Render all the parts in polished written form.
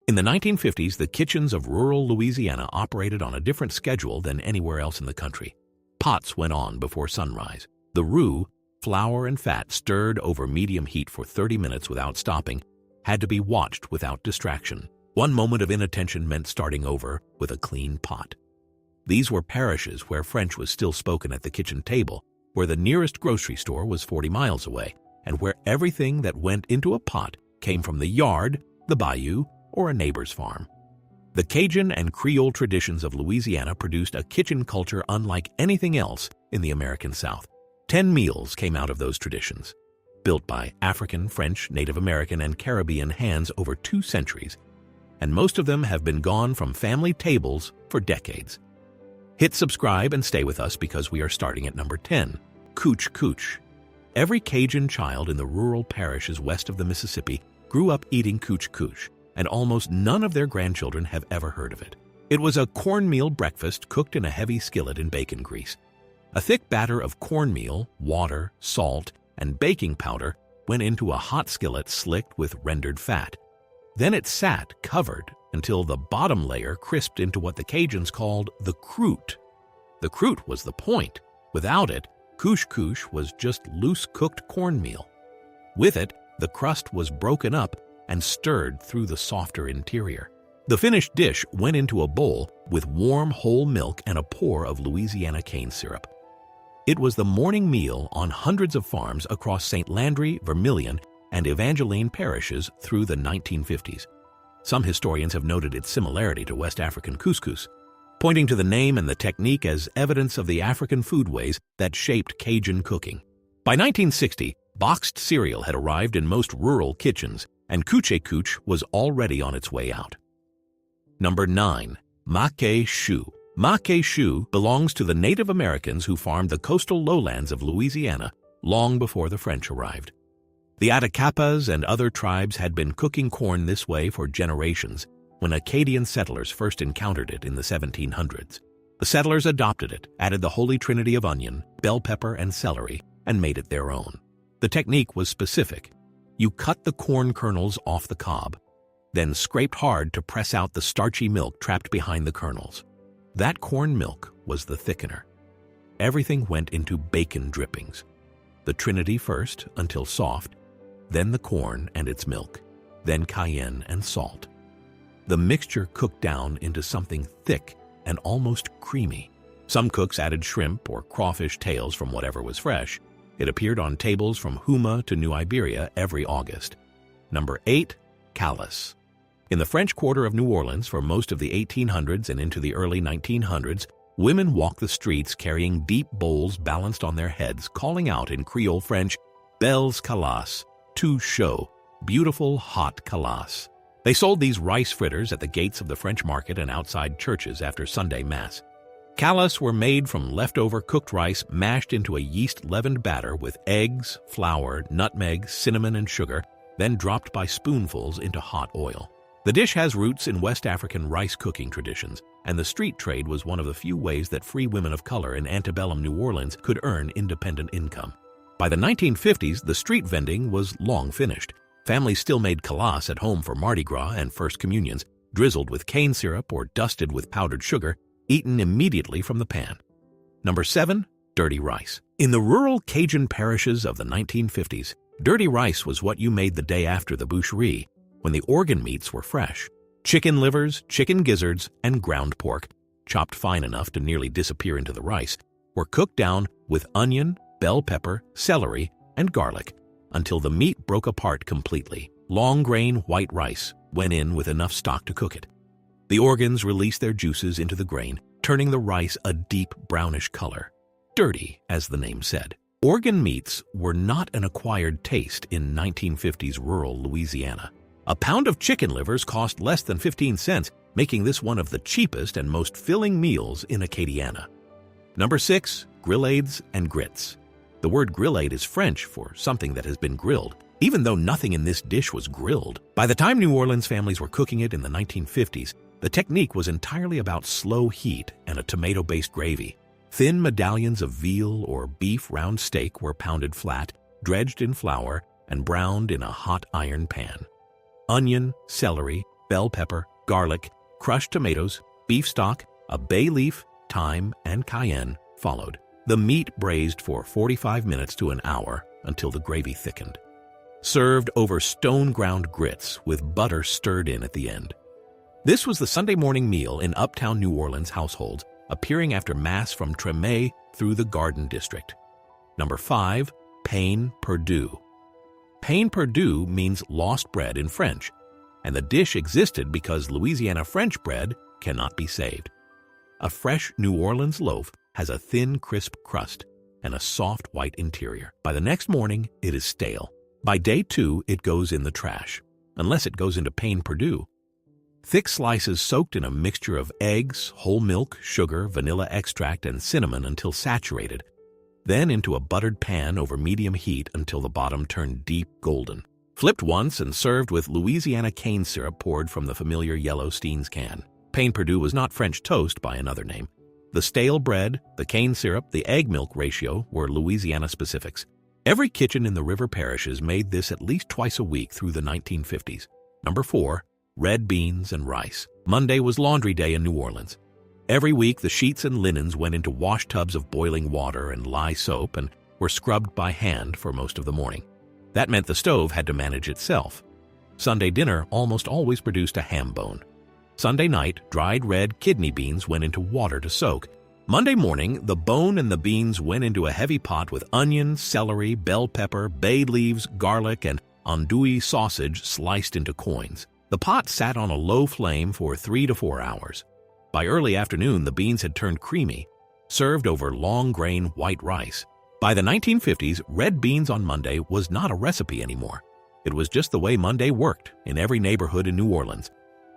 In the 1950s, the kitchens of rural Louisiana operated on a different schedule than anywhere else in the country. Pots went on before sunrise. The roux, flour and fat stirred over medium heat for 30 minutes without stopping, had to be watched without distraction. One moment of inattention meant starting over with a clean pot. These were parishes where French was still spoken at the kitchen table, where the nearest grocery store was 40 miles away, and where everything that went into a pot came from the yard, the bayou, or a neighbor's farm. The Cajun and Creole traditions of Louisiana produced a kitchen culture unlike anything else in the American South. 10 meals came out of those traditions, built by African, French, Native American, and Caribbean hands over 2 centuries, and most of them have been gone from family tables for decades. Hit subscribe and stay with us because we are starting at number 10, Cooch Cooch. Every Cajun child in the rural parishes west of the Mississippi grew up eating Cooch Cooch, and almost none of their grandchildren have ever heard of it. It was a cornmeal breakfast cooked in a heavy skillet in bacon grease. A thick batter of cornmeal, water, salt, and baking powder went into a hot skillet slicked with rendered fat. Then it sat covered until the bottom layer crisped into what the Cajuns called the croûte. The croûte was the point. Without it, Cooch Cooch was just loose cooked cornmeal. With it, the crust was broken up and stirred through the softer interior. The finished dish went into a bowl with warm whole milk and a pour of Louisiana cane syrup. It was the morning meal on hundreds of farms across St. Landry, Vermilion, and Evangeline parishes through the 1950s. Some historians have noted its similarity to West African couscous, pointing to the name and the technique as evidence of the African foodways that shaped Cajun cooking. By 1960, boxed cereal had arrived in most rural kitchens, and Cooch Cooch was already on its way out. Number 9. Maque Choux. Maque Choux belongs to the Native Americans who farmed the coastal lowlands of Louisiana long before the French arrived. The Attakapas and other tribes had been cooking corn this way for generations when Acadian settlers first encountered it in the 1700s. The settlers adopted it, added the holy trinity of onion, bell pepper, and celery, and made it their own. The technique was specific. You cut the corn kernels off the cob, then scraped hard to press out the starchy milk trapped behind the kernels. That corn milk was the thickener. Everything went into bacon drippings. The trinity first until soft, then the corn and its milk, then cayenne and salt. The mixture cooked down into something thick and almost creamy. Some cooks added shrimp or crawfish tails from whatever was fresh. It appeared on tables from Houma to New Iberia every August. Number 8. Callus. In the French Quarter of New Orleans for most of the 1800s and into the early 1900s, women walked the streets carrying deep bowls balanced on their heads, calling out in Creole French, "Belles Calas," tout chaud, beautiful hot calas. They sold these rice fritters at the gates of the French market and outside churches after Sunday Mass. Calas were made from leftover cooked rice mashed into a yeast-leavened batter with eggs, flour, nutmeg, cinnamon, and sugar, then dropped by spoonfuls into hot oil. The dish has roots in West African rice cooking traditions, and the street trade was one of the few ways that free women of color in antebellum New Orleans could earn independent income. By the 1950s, the street vending was long finished. Families still made calas at home for Mardi Gras and First Communions, drizzled with cane syrup or dusted with powdered sugar, eaten immediately from the pan. Number 7. Dirty rice. In the rural Cajun parishes of the 1950s, dirty rice was what you made the day after the boucherie, when the organ meats were fresh. Chicken livers, chicken gizzards, and ground pork, chopped fine enough to nearly disappear into the rice, were cooked down with onion, bell pepper, celery, and garlic until the meat broke apart completely. Long-grain white rice went in with enough stock to cook it. The organs released their juices into the grain, turning the rice a deep brownish color. Dirty, as the name said. Organ meats were not an acquired taste in 1950s rural Louisiana. A pound of chicken livers cost less than 15 cents, making this one of the cheapest and most filling meals in Acadiana. Number 6. Grillades and grits. The word grillade is French for something that has been grilled, even though nothing in this dish was grilled. By the time New Orleans families were cooking it in the 1950s, the technique was entirely about slow heat and a tomato-based gravy. Thin medallions of veal or beef round steak were pounded flat, dredged in flour, and browned in a hot iron pan. Onion, celery, bell pepper, garlic, crushed tomatoes, beef stock, a bay leaf, thyme, and cayenne followed. The meat braised for 45 minutes to an hour until the gravy thickened. Served over stone-ground grits with butter stirred in at the end. This was the Sunday morning meal in uptown New Orleans households, appearing after Mass from Treme through the Garden District. Number 5. Pain Perdu. Pain perdu means lost bread in French, and the dish existed because Louisiana French bread cannot be saved. A fresh New Orleans loaf has a thin, crisp crust and a soft white interior. By the next morning, it is stale. By day 2, it goes in the trash, unless it goes into pain perdu. Thick slices soaked in a mixture of eggs, whole milk, sugar, vanilla extract, and cinnamon until saturated, then into a buttered pan over medium heat until the bottom turned deep golden. Flipped once and served with Louisiana cane syrup poured from the familiar yellow Steen's can. Pain perdu was not French toast by another name. The stale bread, the cane syrup, the egg milk ratio were Louisiana specifics. Every kitchen in the river parishes made this at least twice a week through the 1950s. Number 4. Red beans and rice. Monday was laundry day in New Orleans. Every week, the sheets and linens went into wash tubs of boiling water and lye soap and were scrubbed by hand for most of the morning. That meant the stove had to manage itself. Sunday dinner almost always produced a ham bone. Sunday night, dried red kidney beans went into water to soak. Monday morning, the bone and the beans went into a heavy pot with onion, celery, bell pepper, bay leaves, garlic, and andouille sausage sliced into coins. The pot sat on a low flame for 3 to 4 hours. By early afternoon, the beans had turned creamy, served over long-grain white rice. By the 1950s, red beans on Monday was not a recipe anymore. It was just the way Monday worked in every neighborhood in New Orleans.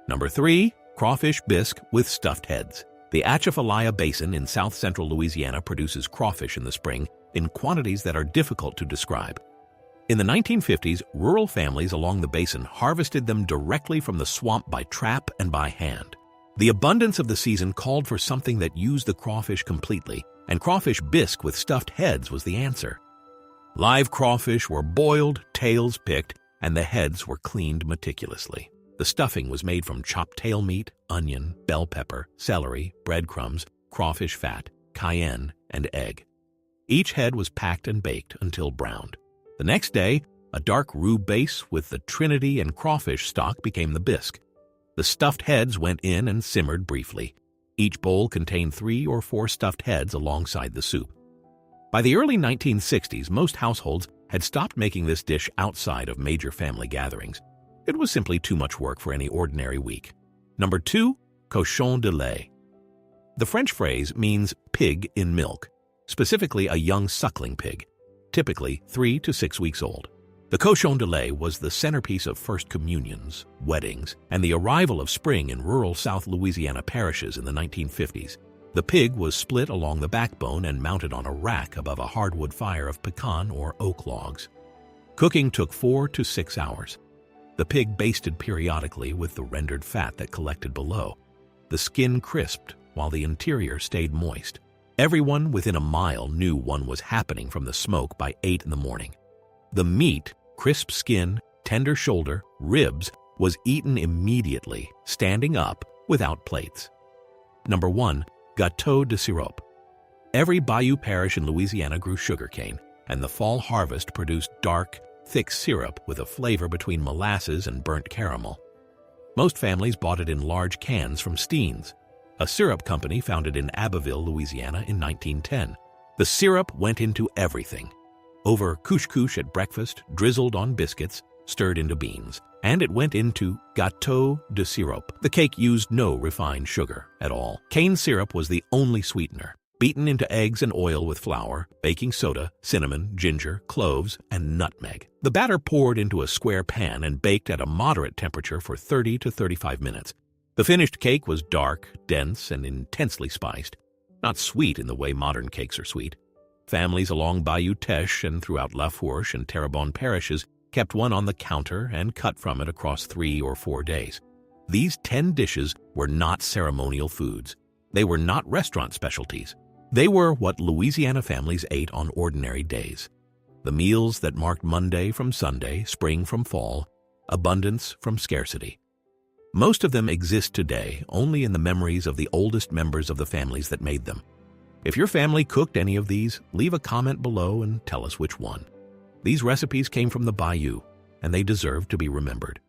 Number 3, crawfish bisque with stuffed heads. The Atchafalaya Basin in south-central Louisiana produces crawfish in the spring in quantities that are difficult to describe. In the 1950s, rural families along the basin harvested them directly from the swamp by trap and by hand. The abundance of the season called for something that used the crawfish completely, and crawfish bisque with stuffed heads was the answer. Live crawfish were boiled, tails picked, and the heads were cleaned meticulously. The stuffing was made from chopped tail meat, onion, bell pepper, celery, breadcrumbs, crawfish fat, cayenne, and egg. Each head was packed and baked until browned. The next day, a dark roux base with the trinity and crawfish stock became the bisque. The stuffed heads went in and simmered briefly. Each bowl contained 3 or 4 stuffed heads alongside the soup. By the early 1960s, most households had stopped making this dish outside of major family gatherings. It was simply too much work for any ordinary week. Number 2, cochon de lait. The French phrase means pig in milk, specifically a young suckling pig, typically 3 to 6 weeks old. The cochon de lait was the centerpiece of first communions, weddings, and the arrival of spring in rural South Louisiana parishes in the 1950s. The pig was split along the backbone and mounted on a rack above a hardwood fire of pecan or oak logs. Cooking took 4 to 6 hours. The pig basted periodically with the rendered fat that collected below. The skin crisped while the interior stayed moist. Everyone within a mile knew one was happening from the smoke by 8 in the morning. The meat, crisp skin, tender shoulder, ribs, was eaten immediately, standing up, without plates. Number 1, gâteau de sirop. Every bayou parish in Louisiana grew sugarcane, and the fall harvest produced dark, thick syrup with a flavor between molasses and burnt caramel. Most families bought it in large cans from Steen's, a syrup company founded in Abbeville, Louisiana in 1910. The syrup went into everything. Over couscous at breakfast, drizzled on biscuits, stirred into beans, and it went into gâteau de sirop. The cake used no refined sugar at all. Cane syrup was the only sweetener, beaten into eggs and oil with flour, baking soda, cinnamon, ginger, cloves, and nutmeg. The batter poured into a square pan and baked at a moderate temperature for 30 to 35 minutes. The finished cake was dark, dense, and intensely spiced. Not sweet in the way modern cakes are sweet. Families along Bayou Teche and throughout La Fourche and Terrebonne parishes kept one on the counter and cut from it across 3 or 4 days. These 10 dishes were not ceremonial foods. They were not restaurant specialties. They were what Louisiana families ate on ordinary days. The meals that marked Monday from Sunday, spring from fall, abundance from scarcity. Most of them exist today only in the memories of the oldest members of the families that made them. If your family cooked any of these, leave a comment below and tell us which one. These recipes came from the bayou, and they deserve to be remembered.